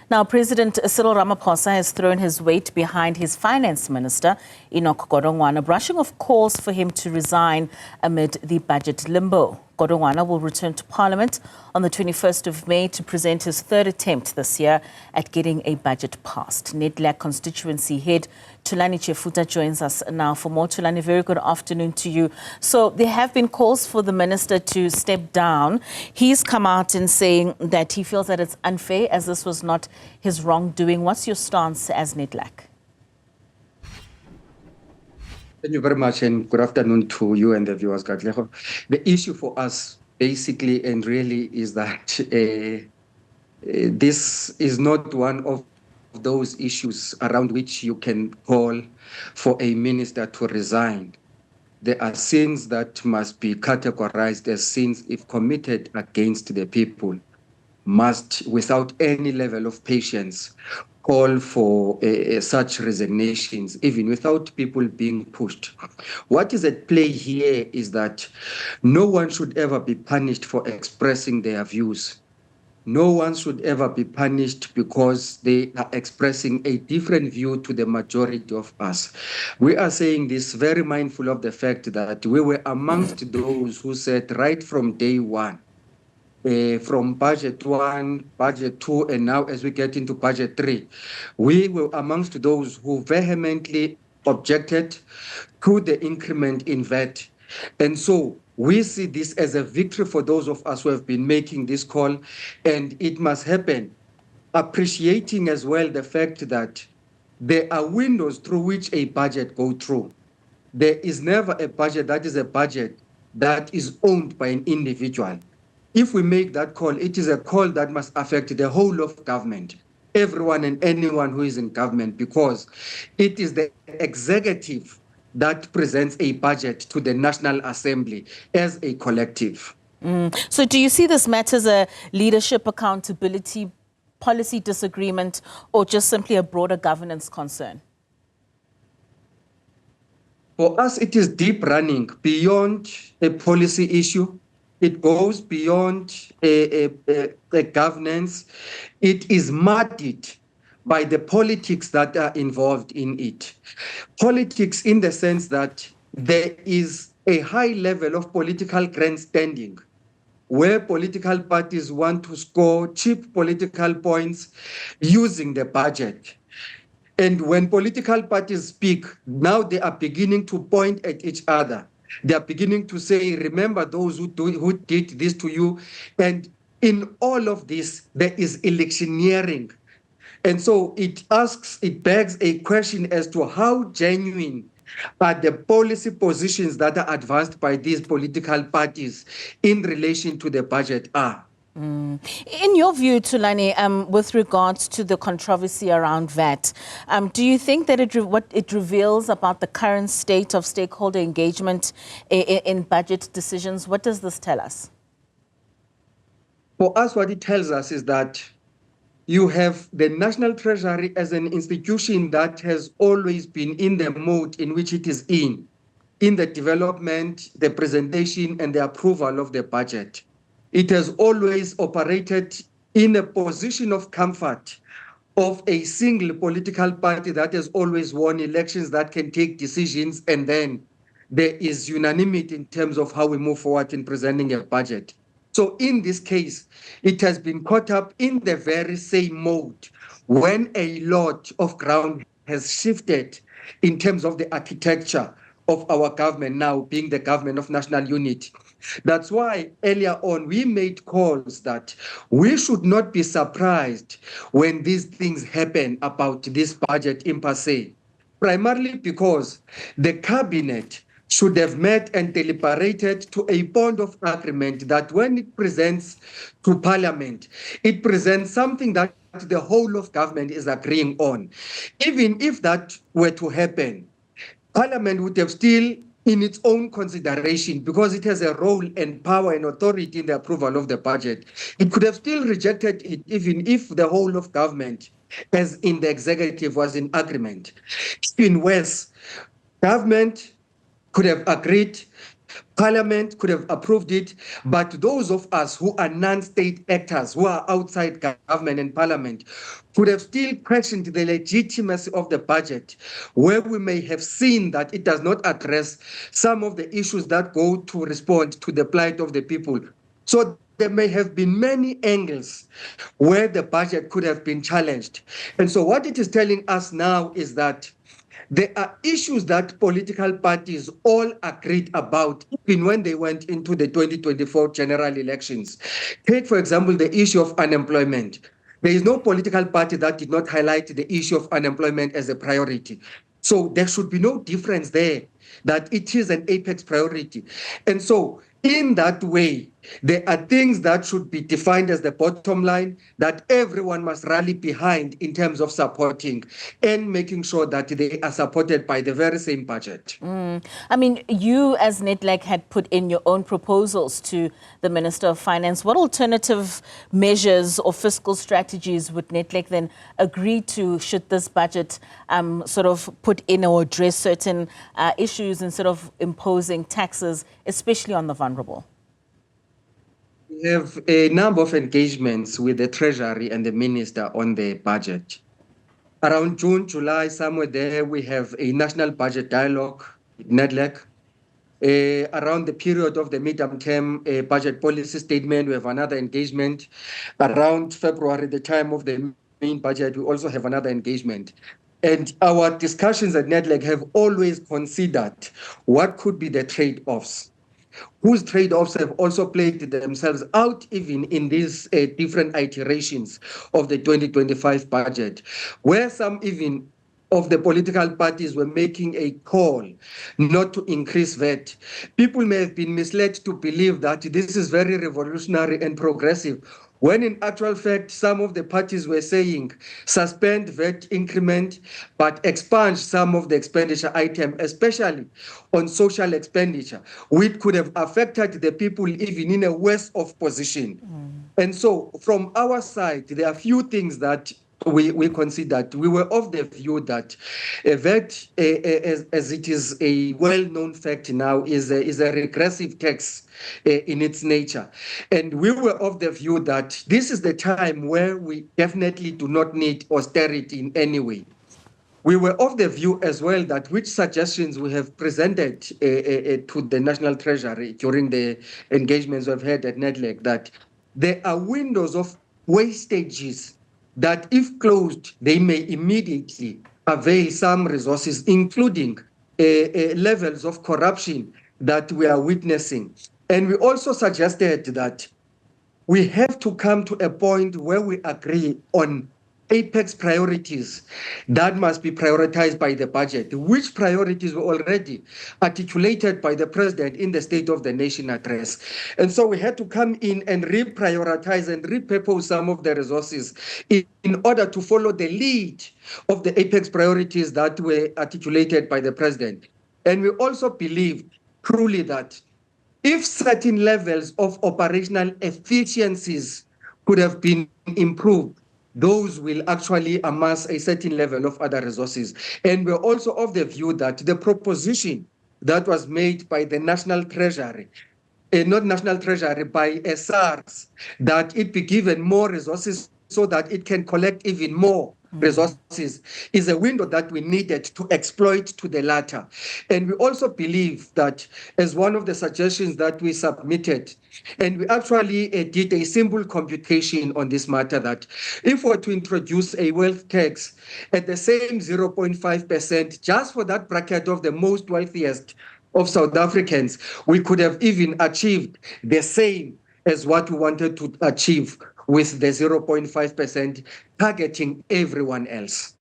Now, President Cyril Ramaphosa has thrown his weight behind his finance minister, Enoch Godongwana, brushing off calls for him to resign amid the budget limbo. Godongwana will return to Parliament on the 21st of May to present his third attempt this year at getting a budget passed. Nedlac constituency head Thulani Tshefuta joins us now for more. Thulani, very good afternoon to you. So there have been calls for the minister to step down. He's come out and saying that he feels that it's unfair as this was not his wrongdoing. What's your stance as Nedlac? Thank you very much, and good afternoon to you and the viewers. The issue for us basically and really is that this is not one of those issues around which you can call for a minister to resign. There are sins that must be categorized as sins if committed against the people, must, without any level of patience, call for such resignations, even without people being pushed. What is at play here is that no one should ever be punished for expressing their views. No one should ever be punished because they are expressing a different view to the majority of us. We are saying this very mindful of the fact that we were amongst those who said right from day one, from budget 1, budget 2, and now as we get into budget 3, we were amongst those who vehemently objected to the increment in VAT. And so we see this as a victory for those of us who have been making this call, and it must happen appreciating as well the fact that there are windows through which a budget goes through. There is never a budget that is a budget that is owned by an individual. If we make that call, it is a call that must affect the whole of government, everyone and anyone who is in government, because it is the executive that presents a budget to the National Assembly as a collective. So do you see this matter as a leadership accountability policy disagreement or just simply a broader governance concern? For us, it is deep running beyond a policy issue. It goes beyond a governance. It is muddied by the politics that are involved in it. Politics in the sense that there is a high level of political grandstanding where political parties want to score cheap political points using the budget. And when political parties speak, now they are beginning to point at each other. They are beginning to say, remember those who did this to you. And in all of this, there is electioneering. And so it begs a question as to how genuine are the policy positions that are advanced by these political parties in relation to the budget are. In your view, Thulani, with regards to the controversy around VAT, do you think that what it reveals about the current state of stakeholder engagement in budget decisions? What does this tell us? For us, what it tells us is that you have the National Treasury as an institution that has always been in the mode in which it is in the development, the presentation, and the approval of the budget. It has always operated in a position of comfort of a single political party that has always won elections, that can take decisions, and then there is unanimity in terms of how we move forward in presenting a budget. So in this case, it has been caught up in the very same mode when a lot of ground has shifted in terms of the architecture of our government now being the government of national unity. That's why earlier on we made calls that we should not be surprised when these things happen about this budget in per se, primarily because the cabinet should have met and deliberated to a bond of agreement that when it presents to Parliament, it presents something that the whole of government is agreeing on. Even if that were to happen, Parliament would have still, in its own consideration, because it has a role and power and authority in the approval of the budget, it could have still rejected it even if the whole of government, as in the executive, was in agreement. Even worse, government could have agreed Parliament could have approved it, but those of us who are non-state actors, who are outside government and parliament, could have still questioned the legitimacy of the budget, where we may have seen that it does not address some of the issues that go to respond to the plight of the people. So there may have been many angles where the budget could have been challenged. And so what it is telling us now is that there are issues that political parties all agreed about even when they went into the 2024 general elections. Take, for example, the issue of unemployment. There is no political party that did not highlight the issue of unemployment as a priority. So there should be no difference there that it is an apex priority. And so in that way, there are things that should be defined as the bottom line that everyone must rally behind in terms of supporting and making sure that they are supported by the very same budget. I mean, you as NITLAC had put in your own proposals to the Minister of Finance. What alternative measures or fiscal strategies would NITLAC then agree to should this budget sort of put in or address certain issues instead of imposing taxes, especially on the vulnerable? We have a number of engagements with the Treasury and the Minister on the budget. Around June, July, somewhere there, we have a national budget dialogue with Nedlac. Around the period of the medium-term budget policy statement, we have another engagement. Around February, the time of the main budget, we also have another engagement. And our discussions at Nedlac have always considered what could be the trade-offs, whose trade-offs have also played themselves out even in these different iterations of the 2025 budget, where some even of the political parties were making a call not to increase VAT. People may have been misled to believe that this is very revolutionary and progressive, when in actual fact, some of the parties were saying suspend VAT increment, but expunge some of the expenditure item, especially on social expenditure, which could have affected the people even in a worse off position. And so from our side, there are few things that we considered. We were of the view that VAT, as it is a well-known fact now, is a regressive tax in its nature. And we were of the view that this is the time where we definitely do not need austerity in any way. We were of the view as well that which suggestions we have presented to the National Treasury during the engagements we've had at Nedlac, that there are windows of wastages that if closed, they may immediately avail some resources, including levels of corruption that we are witnessing. And we also suggested that we have to come to a point where we agree on apex priorities that must be prioritized by the budget, which priorities were already articulated by the president in the State of the Nation address. And so we had to come in and reprioritize and repurpose some of the resources in order to follow the lead of the apex priorities that were articulated by the president. And we also believe truly that if certain levels of operational efficiencies could have been improved, those will actually amass a certain level of other resources. And we're also of the view that the proposition that was made by the National Treasury, not National Treasury, by SARS, that it be given more resources so that it can collect even more resources, is a window that we needed to exploit to the latter. And we also believe that, as one of the suggestions that we submitted, and we actually did a simple computation on this matter, that if we were to introduce a wealth tax at the same 0.5% just for that bracket of the most wealthiest of South Africans, we could have even achieved the same as what we wanted to achieve with the 0.5% targeting everyone else.